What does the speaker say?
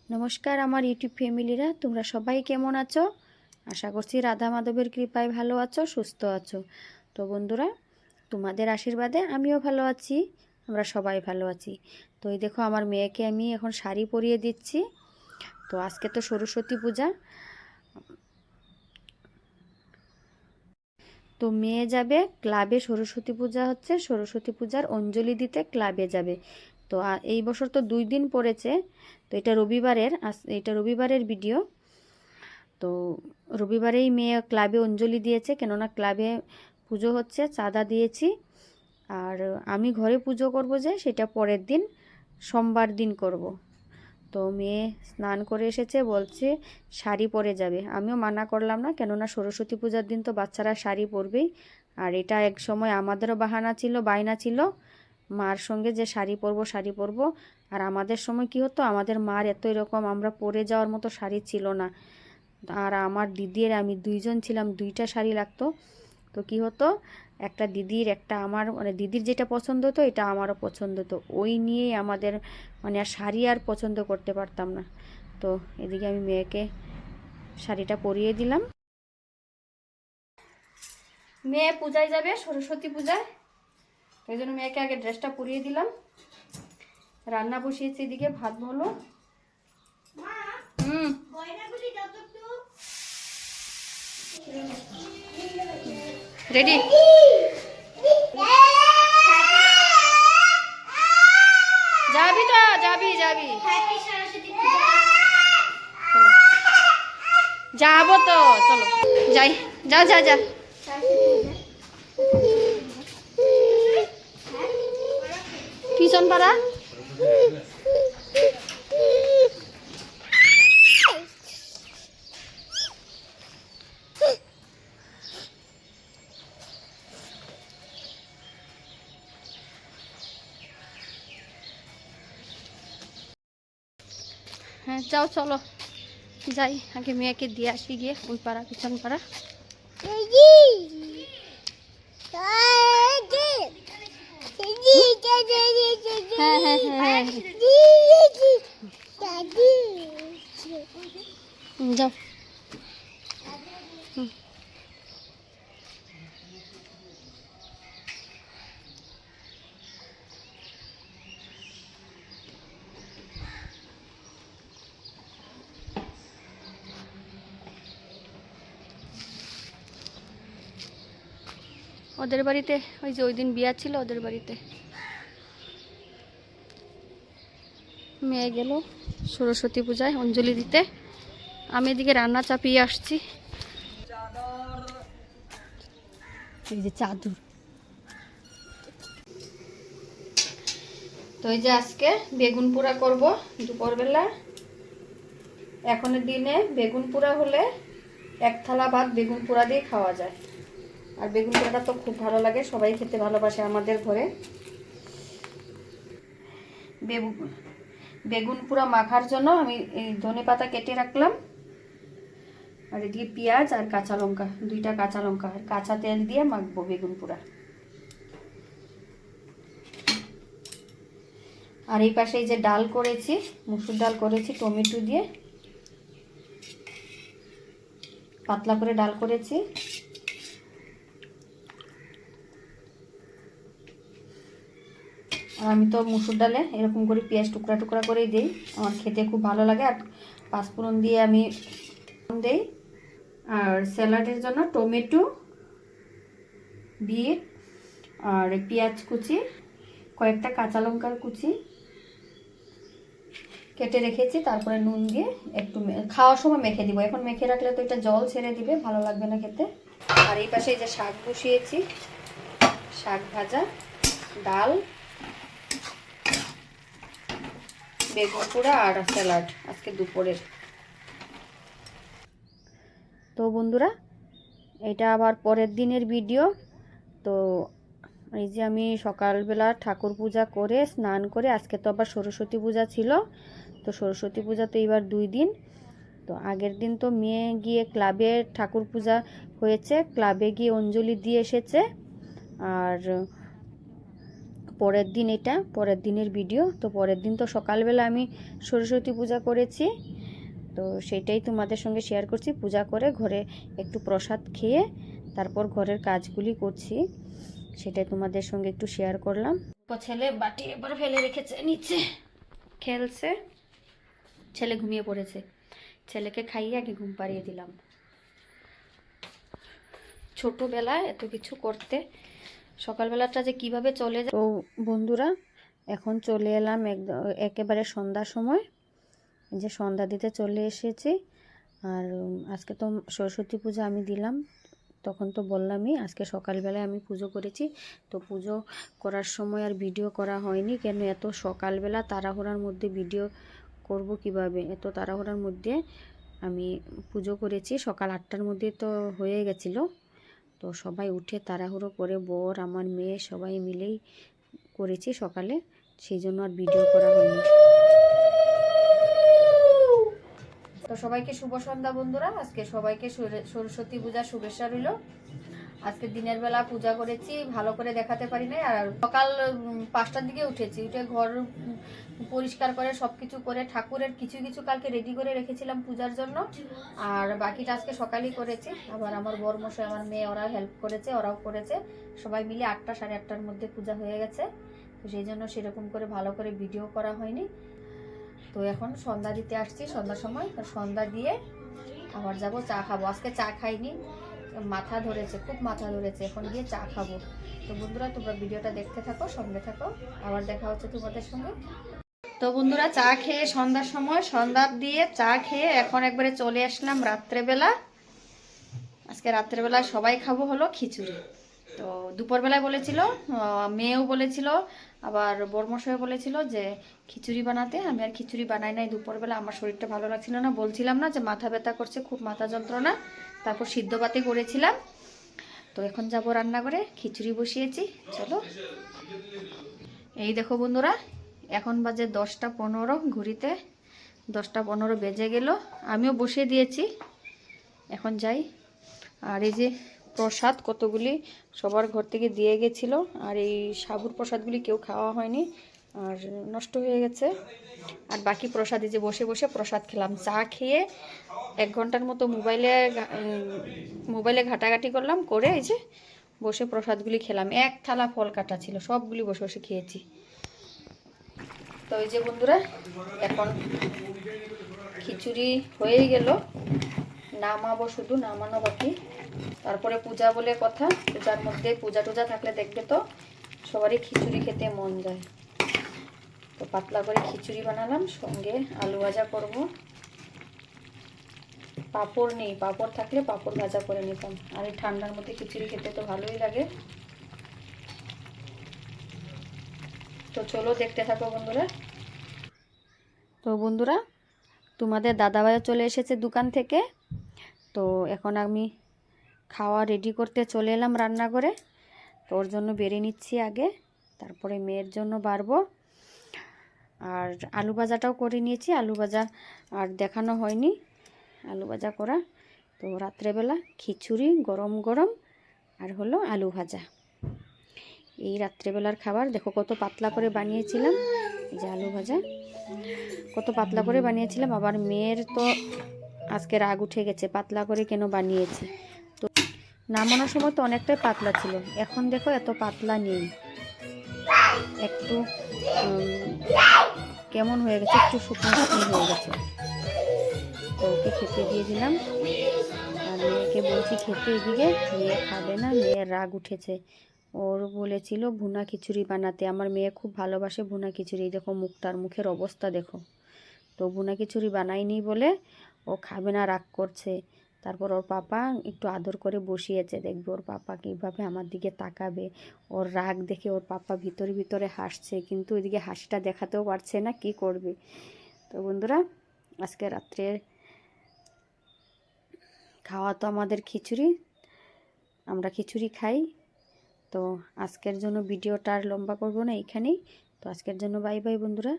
নমস্কার আমার ইউটিউব ফ্যামিলিরা, তোমরা সবাই কেমন আছো? আশা করছি রাধা মাধবের কৃপায় ভালো আছো, সুস্থ আছো। তো বন্ধুরা, তোমাদের আশীর্বাদে আমিও ভালো আছি, আমরা সবাই ভালো আছি। তো এই দেখো, আমার মেয়েকে আমি এখন শাড়ি পরিয়ে দিচ্ছি। তো আজকে তো সরস্বতী পূজা, তো মেয়ে যাবে ক্লাবে। সরস্বতী পূজা হচ্ছে, সরস্বতী পূজার অঞ্জলি দিতে ক্লাবে যাবে। তো এই বছর তো 2 দিন পড়েছে। তো এটা রবিবারের ভিডিও। তো রবিবারেই মেয়ে ক্লাবে অঞ্জলি দিয়েছে, কেননা ক্লাবে পুজো হচ্ছে, চাঁদা দিয়েছি। আর আমি ঘরে পুজো করব, যে সেটা পরের দিন সোমবার দিন করব। তো মেয়ে স্নান করে এসেছে, বলছে শাড়ি পরে যাবে। আমিও মানা করলাম না, কেননা সরস্বতী পূজার দিন তো বাচ্চারা শাড়ি পরবেই। আর এটা এক সময় আমাদেরও বায়না ছিল মার সঙ্গে, যে শাড়ি পরবো শাড়ি পরবো। আর আমাদের সময় কি হতো, আমাদের মার এত এরকম আমরা পরে যাওয়ার মতো শাড়ি ছিল না। আর আমার দিদি আর আমি দুইজন ছিলাম, 2টা শাড়ি লাগতো। তো কি হতো, একটা দিদির একটা আমার, মানে দিদির যেটা পছন্দ হতো এটা আমারও পছন্দ হতো, ওই নিয়েই আমাদের মানে আর শাড়ি আর পছন্দ করতে পারতাম না। তো এদিকে আমি মেয়েকে শাড়িটা পরিয়ে দিলাম। মেয়ে পূজায় যাবে, সরস্বতী পূজায়, ওই জন্য মেয়েকে আগে ড্রেসটা পরিয়ে দিলাম। রান্না বসিয়েছি, এদিকে ভাত হলো। রেডি? যাবি তো? যাবি? যাবো তো, চলো যাই। যা যা যা। কিষণ পাড়া। হ্যাঁ যাও, চলো যাই। আগে মেয়েকে দিয়ে আসি গিয়ে, ওই পাড়া পিছন পাড়া। হ্যাঁ হ্যাঁ হ্যাঁ যাও। ওদের বাড়িতে, ওই যে ওই দিন বিয়া ছিল ওদের বাড়িতে, মেয়ে গেল সরস্বতী পূজায় অঞ্জলি দিতে। আমি এদিকে রান্না চাপিয়ে আসছি। এই যে চাদর। তো এই যে আজকে বেগুন পোড়া করব দুপুরবেলা। এখনের দিনে বেগুন পোড়া হলে 1 থালা ভাত বেগুন পোড়া দিয়ে খাওয়া যায়। আর বেগুন পোড়াটা তো খুব ভালো লাগে, সবাই খেতে ভালোবাসে আমাদের ঘরে। বেগুন পোড়া মাখার জন্য আমি এই ধনেপাতা কেটে রাখলাম, আর এদিকে পেঁয়াজ আর কাঁচা লঙ্কা, 2টা কাঁচা লঙ্কা, আর কাঁচা তেল দিয়ে মাখবো বেগুন পোড়া। আর এই পাশে এই যে ডাল করেছি, মুসুর ডাল করেছি টমেটো দিয়ে, পাতলা করে ডাল করেছি। আর আমি তো মুসুর ডালে এরকম করে পেঁয়াজ টুকরা টুকরা করেই দিই, আমার খেতে খুব ভালো লাগে। আর পাঁচফোড়ন দিয়ে আমি দেই। আর স্যালাডের জন্য টমেটো, বিট আর পেঁয়াজ কুচি, কয়েকটা কাঁচা লঙ্কার কুচি কেটে রেখেছি, তারপরে নুন দিয়ে একটু খাওয়ার সময় মেখে দিব। এখন মেখে রাখলে তো এটা জল ছেড়ে দিবে, ভালো লাগবে না খেতে। আর এই পাশে এই যে শাক বসিয়েছি, শাক ভাজা, ডাল, বেগুন পোড়া আর স্যালাড আজকে দুপুরের। তো বন্ধুরা, এটা আবার পরের দিনের ভিডিও। তো এই যে আমি সকালবেলা ঠাকুর পূজা করে স্নান করে, আজকে তো আবার সরস্বতী পূজা ছিল। তো সরস্বতী পূজা তো এবার 2 দিন। তো আগের দিন তো মেয়ে গিয়ে ক্লাবে ঠাকুর পূজা হয়েছে, ক্লাবে গিয়ে অঞ্জলি দিয়ে এসেছে। আর পরের দিন, এটা পরের দিনের ভিডিও। তো পরের দিন তো সকালবেলা আমি সরস্বতী পূজা করেছি, তো সেটাই তোমাদের সঙ্গে শেয়ার করছি। পূজা করে ঘরে একটু প্রসাদ খেয়ে তারপর ঘরের কাজগুলি করছি, সেটাই তোমাদের সঙ্গে একটু শেয়ার করলাম। ছেলে বাটি এবার ফেলে রেখেছে নিচে, খেলছে। ছেলে ঘুমিয়ে পড়েছে, ছেলেকে খাইয়ে আগে ঘুম পাড়িয়ে দিলাম। ছোটোবেলায় এত কিছু করতে সকালবেলাটা যে কিভাবে চলে যায়। তো বন্ধুরা, এখন চলে এলাম একেবারে সন্ধ্যার সময়, যে সন্ধ্যা দিতে চলে এসেছি। আর আজকে তো সরস্বতী পূজা আমি দিলাম, তখন তো বললামই আজকে সকালবেলায় আমি পুজো করেছি। তো পুজো করার সময় আর ভিডিও করা হয়নি, কেন এত সকালবেলা তাড়াহুড়ার মধ্যে ভিডিও করব কিভাবে। এত তাড়াহুড়ার মধ্যে আমি পুজো করেছি, সকাল 8টার মধ্যে তো হয়ে গেছিলো। তো সবাই উঠে তাড়াহুড়ো করে, বর, আমার মেয়ে সবাই মিলেই করেছি সকালে, সেই জন্য আর ভিডিও করা হয়নি। তো সবাইকে শুভ সন্ধ্যা বন্ধুরা। আজকে সবাইকে সরস্বতী পূজার শুভেচ্ছা রইল। আজকে দিনের বেলা পূজা করেছি, ভালো করে দেখাতে পারি নাই। আর সকাল 5টার দিকে উঠেছি, উঠে ঘর পরিষ্কার করে সব কিছু করে ঠাকুরের কিছু কিছু কালকে রেডি করে রেখেছিলাম পূজার জন্য, আর বাকিটা আজকে সকালেই করেছি। আবার আমার বরমশাই, আমার মেয়ে, ওরা হেল্প করেছে, ওরাও করেছে। সবাই মিলে 8টা সাড়ে 8টার মধ্যে পূজা হয়ে গেছে। তো সেই জন্য সেরকম করে ভালো করে ভিডিও করা হয়নি। তো এখন সন্ধ্যা দিতে আসছি, সন্ধ্যার সময় সন্ধ্যা দিয়ে আবার যাব চা খাবো। আজকে চা খাইনি, মাথা ধরেছে, খুব মাথা ধরেছে, এখন গিয়ে চা খাবো। তো বন্ধুরা, তোমরা ভিডিওটা দেখতে থাকো, সঙ্গে থাকো, আবার দেখা হচ্ছে তোমাদের সঙ্গে। তো বন্ধুরা, চা খেয়ে সন্ধ্যার সময় সন্ধ্যা দিয়ে চা খেয়ে এখন একবারে চলে আসলাম রাত্রেবেলা। আজকে রাত্রেবেলা সবাই খাবো হলো খিচুড়ি। তো দুপুরবেলায় বলেছিল, মেয়েও বলেছিল, আবার বরমশাইও বলেছিল যে খিচুড়ি বানাতে। আমি আর খিচুড়ি বানাই নাই দুপুরবেলা, আমার শরীরটা ভালো লাগছিল না, বলছিলাম না যে মাথা ব্যথা করছে, খুব মাথা যন্ত্রণা। তারপর সিদ্ধ ভাতই করেছিলাম। তো এখন যাব রান্না করে, খিচুড়ি বসিয়েছি। চলো, এই দেখো বন্ধুরা, এখন বাজে 10টা 15, ঘড়িতে 10টা 15 বেজে গেল। আমিও বসিয়ে দিয়েছি, এখন যাই। আর এই যে প্রসাদ কতগুলি সবার ঘর থেকে দিয়ে গেছিলো, আর এই সাবুর প্রসাদগুলি কেউ খাওয়া হয়নি, আর নষ্ট হয়ে গেছে। আর বাকি প্রসাদ, এই যে বসে বসে প্রসাদ খেলাম। চা খেয়ে 1 ঘন্টার মতো মোবাইলে ঘাটাঘাটি করলাম, করে এই যে বসে প্রসাদগুলি খেলাম। 1 থালা ফল কাটা ছিল, সবগুলি বসে বসে খেয়েছি। তো এই যে বন্ধুরা, এখন খিচুড়ি হয়েই গেল, নামাবো, শুধু নামানো বাকি। তারপরে পূজা বলে কথা, পূজার মধ্যে পূজা টুজা থাকলে দেখবে তো সবারই খিচুড়ি খেতে মন যায়। তো পাতলা করে খিচুড়ি বানালাম, সঙ্গে আলু ভাজা করব। পাঁপড় নেই, পাঁপড় থাকলে পাঁপড় ভাজা করে নিতাম। আর এই ঠান্ডার মধ্যে খিচুড়ি খেতে তো ভালোই লাগে। তো চলো দেখতে থাকো বন্ধুরা। তো বন্ধুরা, তোমাদের দাদাভাইও চলে এসেছে দোকান থেকে। তো এখন আমি খাওয়া রেডি করতে চলে এলাম রান্নাঘরে। তো ওর জন্য বেড়ে নিচ্ছি আগে, তারপরে মেয়ের জন্য বাড়বো। আর আলু ভাজাটাও করে নিয়েছি, আলু ভাজা আর দেখানো হয়নি, আলু ভাজা করা। তো রাত্রেবেলা খিচুড়ি গরম গরম আর হলো আলু ভাজা, এই রাত্রেবেলার খাবার। দেখো কত পাতলা করে বানিয়েছিলাম, এই যে আলু ভাজা কত পাতলা করে বানিয়েছিলাম। আবার মেয়ের তো আজকে রাগ উঠে গেছে, পাতলা করে কেন বানিয়েছি। তো নামানোর সময় তো অনেকটাই পাতলা ছিল, এখন দেখো এত পাতলা নেই, একটু কেমন হয়ে গেছে, একটু শুকনো শুকনো হয়ে গেছে। তো ওকে খেতে দিয়ে দিলাম, আর মেয়েকে বলছি খেতে, এদিকে মেয়ে খাবে না, মেয়ের রাগ উঠেছে। ওর বলেছিল ভুনা খিচুড়ি বানাতে, আমার মেয়ে খুব ভালোবাসে ভুনা খিচুড়ি। দেখো মুখটার, মুখের অবস্থা দেখো। তো ভুনা খিচুড়ি বানাইনি বলে ও খাবে না, রাগ করছে। তারপর ওর পাপা একটু আদর করে বসিয়েছে, দেখবে ওর পাপা কীভাবে আমার দিকে তাকাবে। ওর রাগ দেখে ওর পাপা ভিতরে ভিতরে হাসছে, কিন্তু ওইদিকে হাসিটা দেখাতেও পারছে না, কি করবে। তো বন্ধুরা, আজকে রাত্রে খাওয়া তো আমাদের খিচুড়ি, আমরা খিচুড়ি খাই। তো আজকের জন্য ভিডিওটা আর লম্বা করবো না, এইখানেই। তো আজকের জন্য বাই বাই বন্ধুরা।